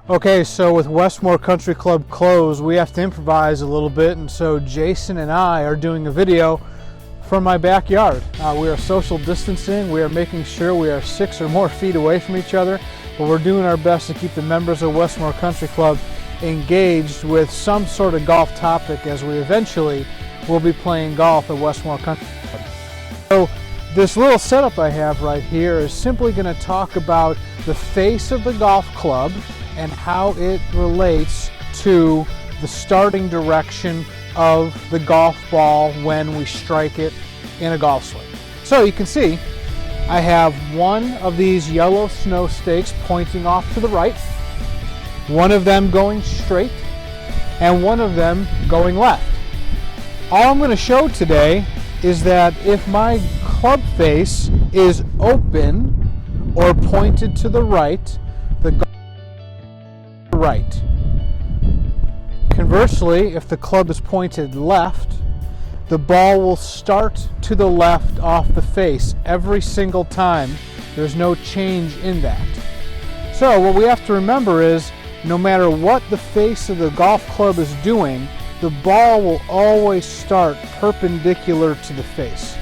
Okay, so with Westmore Country Club closed, we have to improvise a little bit, and so Jason and I are doing a video from my backyard. We are social distancing. We are making sure we are 6 or more feet away from each other, but we're doing our best to keep the members of Westmore Country Club engaged with some sort of golf topic as we eventually will be playing golf at Westmore Country Club. So this little setup I have right here is simply going to talk about the face of the golf club and how it relates to the starting direction of the golf ball when we strike it in a golf swing. So you can see I have one of these yellow snow stakes pointing off to the right, one of them going straight, and one of them going left. All I'm going to show today is that if my club face is open or pointed to the right, the golf right. Conversely, if the club is pointed left, the ball will start to the left off the face every single time. There's no change in that. So what we have to remember is no matter what the face of the golf club is doing, the ball will always start perpendicular to the face.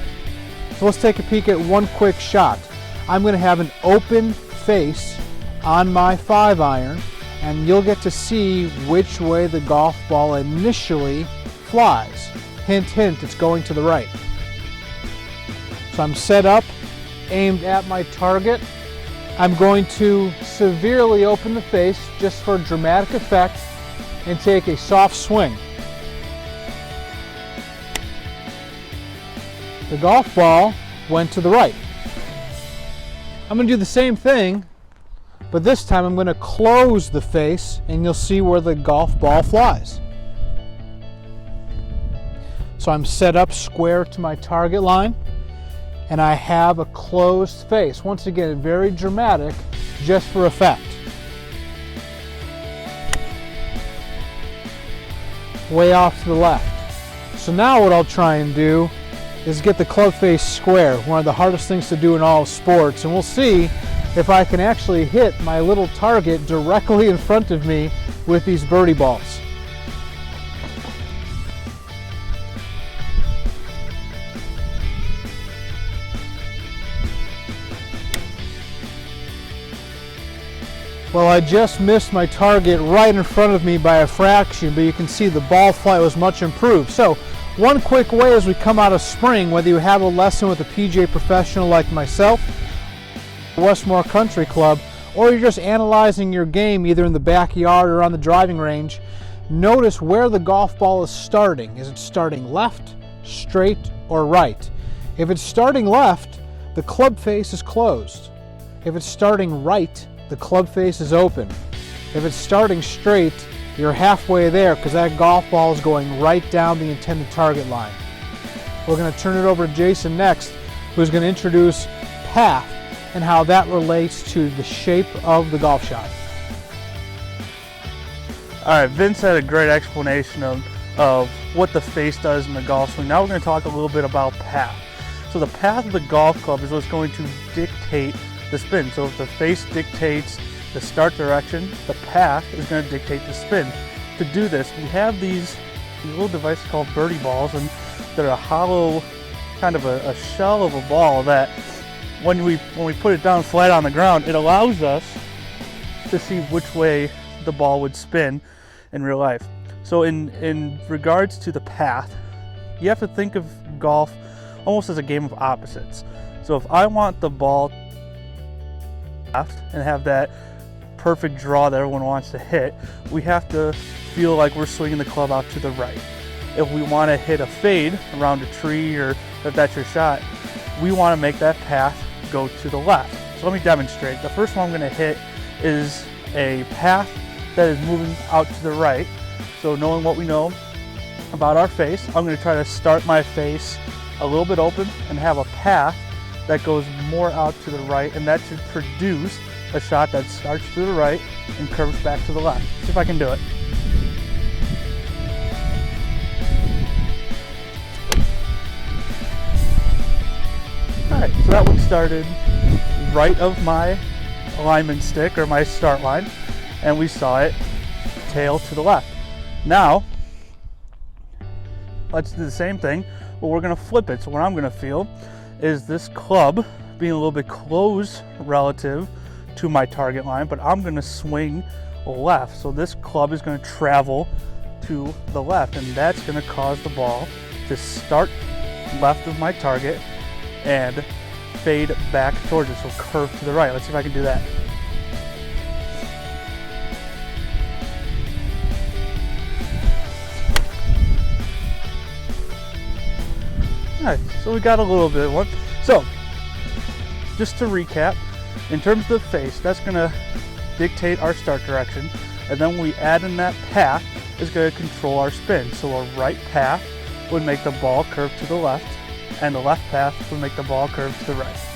So let's take a peek at one quick shot. I'm going to have an open face on my 5-iron, and you'll get to see which way the golf ball initially flies. Hint, hint, it's going to the right. So I'm set up, aimed at my target. I'm going to severely open the face just for dramatic effect and take a soft swing. The golf ball went to the right. I'm going to do the same thing, but this time I'm going to close the face and you'll see where the golf ball flies. So I'm set up square to my target line and I have a closed face. Once again, very dramatic, just for effect. Way off to the left. So now what I'll try and do is get the club face square, one of the hardest things to do in all of sports, and we'll see if I can actually hit my little target directly in front of me with these birdie balls. Well, I just missed my target right in front of me by a fraction, but you can see the ball flight was much improved. So one quick way as we come out of spring, whether you have a lesson with a PGA professional like myself, Westmore Country Club, or you're just analyzing your game either in the backyard or on the driving range, notice where the golf ball is starting. Is it starting left, straight, or right? If it's starting left, the club face is closed. If it's starting right, the club face is open. If it's starting straight, you're halfway there because that golf ball is going right down the intended target line. We're going to turn it over to Jason next, who's going to introduce path and how that relates to the shape of the golf shot. All right, Vince had a great explanation of what the face does in the golf swing. Now we're going to talk a little bit about path. So the path of the golf club is what's going to dictate the spin. So if the face dictates the start direction, the path is going to dictate the spin. To do this, we have these little devices called birdie balls, and they're a hollow, kind of a shell of a ball that when we put it down flat on the ground, it allows us to see which way the ball would spin in real life. So in regards to the path, you have to think of golf almost as a game of opposites. So if I want the ball left and have that perfect draw that everyone wants to hit, we have to feel like we're swinging the club out to the right. If we want to hit a fade around a tree, or if that's your shot, we want to make that path go to the left. So let me demonstrate. The first one I'm going to hit is a path that is moving out to the right. So knowing what we know about our face, I'm going to try to start my face a little bit open and have a path that goes more out to the right, and that should produce a shot that starts to the right and curves back to the left. See if I can do it. Alright, so that one started right of my alignment stick or my start line. and we saw it tail to the left. Now, let's do the same thing, but we're gonna flip it. So what I'm gonna feel is this club being a little bit close relative to my target line, but I'm gonna swing left. So this club is gonna travel to the left, and that's gonna cause the ball to start left of my target and fade back towards it, so curve to the right. Let's see if I can do that. Alright, so we got a little bit of one. So, just to recap, in terms of the face, that's gonna dictate our start direction, and then when we add in that path, is gonna control our spin. So a right path would make the ball curve to the left, and the left path would make the ball curve to the right.